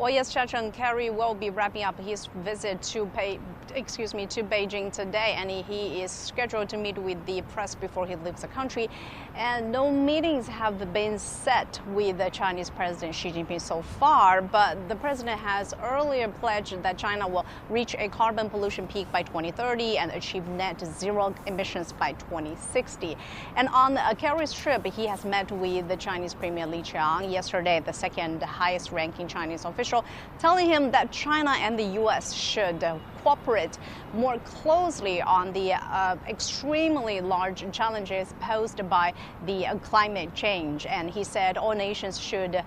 Well, US John Kerry will be wrapping up his visit to Beijing today, and he is scheduled to meet with the press before he leaves the country. And no meetings have been set with the Chinese President Xi Jinping so far, but the president has earlier pledged that China will reach a carbon pollution peak by 2030 and achieve net zero emissions by 2060. And on Kerry's trip, he has met with the Chinese Premier Li Qiang yesterday, the second highest ranking Chinese official, telling him that China and the U.S. should cooperate more closely on the extremely large challenges posed by the climate change. And he said all nations should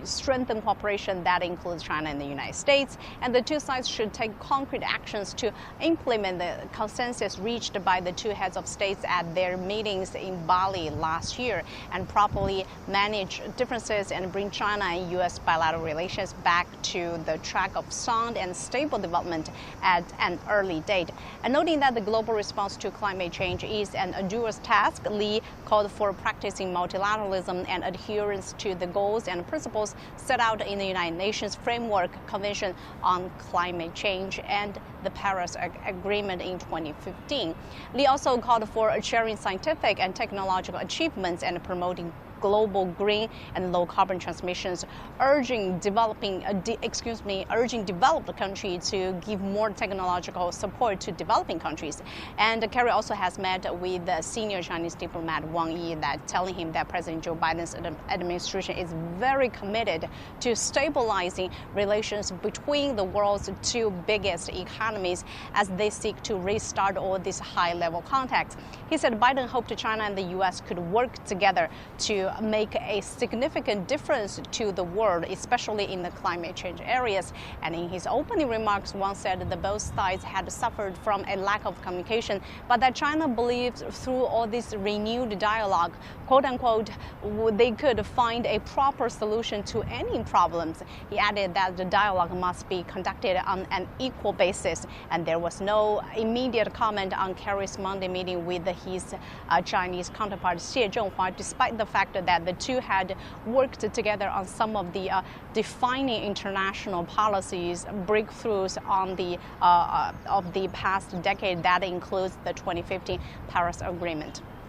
strengthen cooperation. That includes China and the United States. And the two sides should take concrete actions to implement the consensus reached by the two heads of states at their meetings in Bali last year, and properly manage differences and bring China and U.S. bilateral relations back to the track of sound and stable development at an early date. And noting that the global response to climate change is an arduous task, Li called for practicing multilateralism and adherence to the goals and principles set out in the United Nations Framework Convention on Climate Change and the Paris Agreement in 2015. Li also called for sharing scientific and technological achievements and promoting global green and low carbon transmissions, urging developed countries to give more technological support to developing countries. And Kerry also has met with the senior Chinese diplomat Wang Yi, telling him that President Joe Biden's administration is very committed to stabilizing relations between the world's two biggest economies as they seek to restart all these high-level contacts. He said Biden hoped China and the U.S. could work together to make a significant difference to the world, especially in the climate change areas. And in his opening remarks, Wang said that both sides had suffered from a lack of communication, but that China believes through all this renewed dialogue, quote unquote, they could find a proper solution to any problems. He added that the dialogue must be conducted on an equal basis, and there was no immediate comment on Kerry's Monday meeting with his Chinese counterpart Xie Zhenhua, despite the fact that the two had worked together on some of the defining international policies, breakthroughs on of the past decade. That includes the 2015 Paris Agreement.